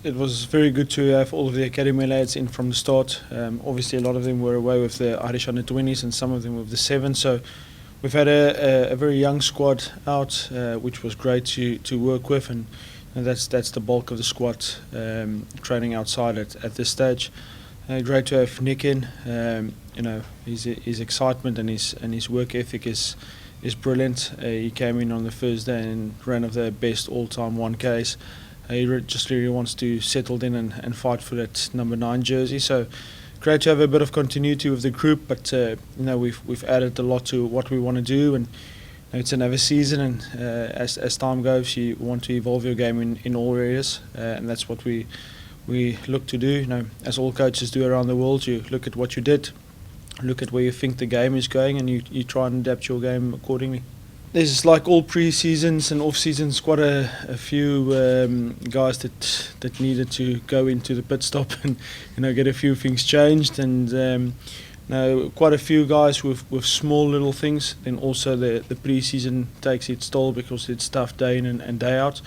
It was very good to have all of the academy lads in from the start. Obviously, a lot of them were away with the Irish under-20s and some of them with the 7s. So we've had a very young squad out, which was great to work with, and that's the bulk of the squad training outside at this stage. Great to have Nick in. His excitement and his work ethic is brilliant. He came in on the first day and ran of the best all-time 1Ks. He just really wants to settle in and fight for that number 9 jersey. So great to have a bit of continuity with the group, but we've added a lot to what we want to do, and it's another season, and as time goes, you want to evolve your game in all areas, and that's what we look to do. As all coaches do around the world, you look at what you did, look at where you think the game is going, and you try and adapt your game accordingly. There's, like all pre-seasons and off-seasons, quite a few guys that needed to go into the pit stop and get a few things changed, and quite a few guys with small little things. Then also the pre-season takes its toll because it's tough day in and day out.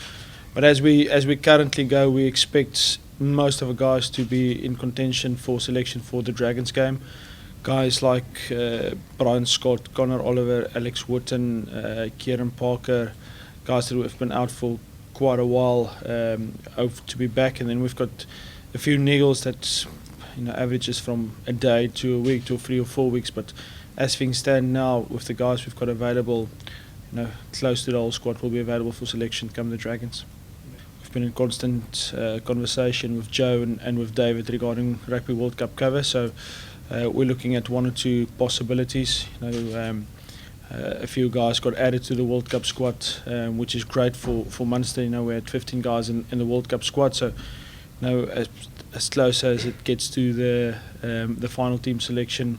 But as we currently go, we expect most of the guys to be in contention for selection for the Dragons game. Guys like Brian Scott, Connor Oliver, Alex Wooten, Kieran Parker, guys that have been out for quite a while, hope to be back. And then we've got a few niggles that averages from a day to a week to 3 or 4 weeks. But as things stand now, with the guys we've got available, close to the whole squad will be available for selection come the Dragons. We've been in constant conversation with Joe and with David regarding Rugby World Cup cover. So we're looking at 1 or 2 possibilities. A few guys got added to the World Cup squad, which is great for Munster. We had 15 guys in the World Cup squad, so as close as it gets to the final team selection,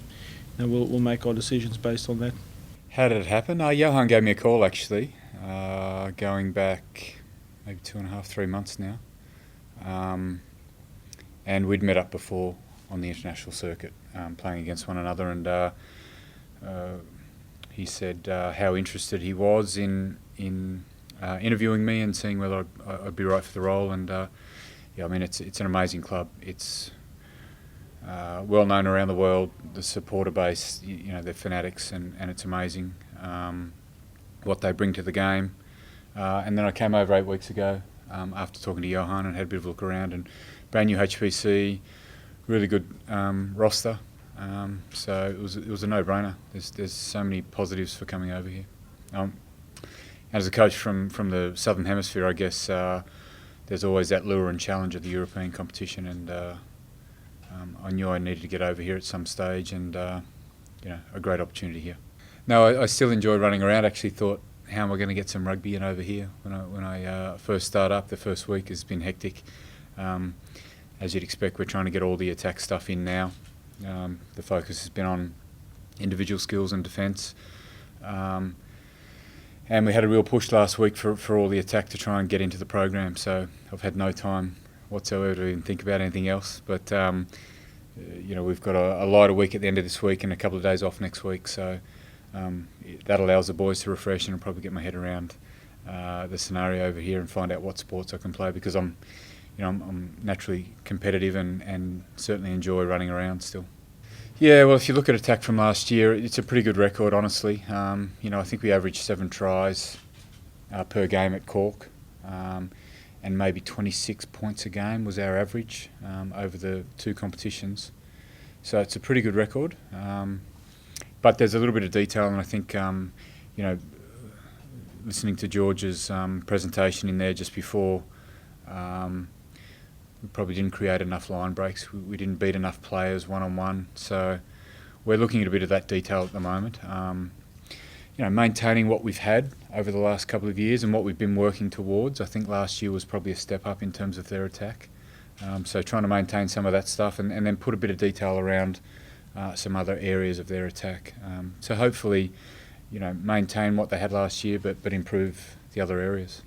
we'll make our decisions based on that. How did it happen? Johann gave me a call actually, going back maybe 2.5, 3 months now, and we'd met up before on the international circuit, playing against one another, and he said how interested he was in interviewing me and seeing whether I'd be right for the role. And it's an amazing club. It's well known around the world. The supporter base, they're fanatics, and it's amazing what they bring to the game. And then I came over 8 weeks ago after talking to Johann and had a bit of a look around, and brand new HPC. Really good roster, so it was a no-brainer. There's so many positives for coming over here. As a coach from the Southern Hemisphere, I guess there's always that lure and challenge of the European competition, and I knew I needed to get over here at some stage, and a great opportunity here. No, I still enjoy running around. Actually thought, how am I going to get some rugby in over here? When I first start up, the first week has been hectic. As you'd expect, we're trying to get all the attack stuff in now. The focus has been on individual skills and defence. And we had a real push last week for all the attack to try and get into the program. So I've had no time whatsoever to even think about anything else. But, we've got a lighter week at the end of this week and a couple of days off next week. So that allows the boys to refresh and I'll probably get my head around the scenario over here and find out what sports I can play, because I'm naturally competitive and certainly enjoy running around still. Yeah, well, if you look at attack from last year, it's a pretty good record, honestly. I think we averaged 7 tries per game at Cork, and maybe 26 points a game was our average over the 2 competitions. So it's a pretty good record. But there's a little bit of detail, and I think, listening to George's presentation in there just before, we probably didn't create enough line breaks. We didn't beat enough players one-on-one. So we're looking at a bit of that detail at the moment. Maintaining what we've had over the last couple of years and what we've been working towards. I think last year was probably a step up in terms of their attack. So trying to maintain some of that stuff and then put a bit of detail around some other areas of their attack. So hopefully, maintain what they had last year, but improve the other areas.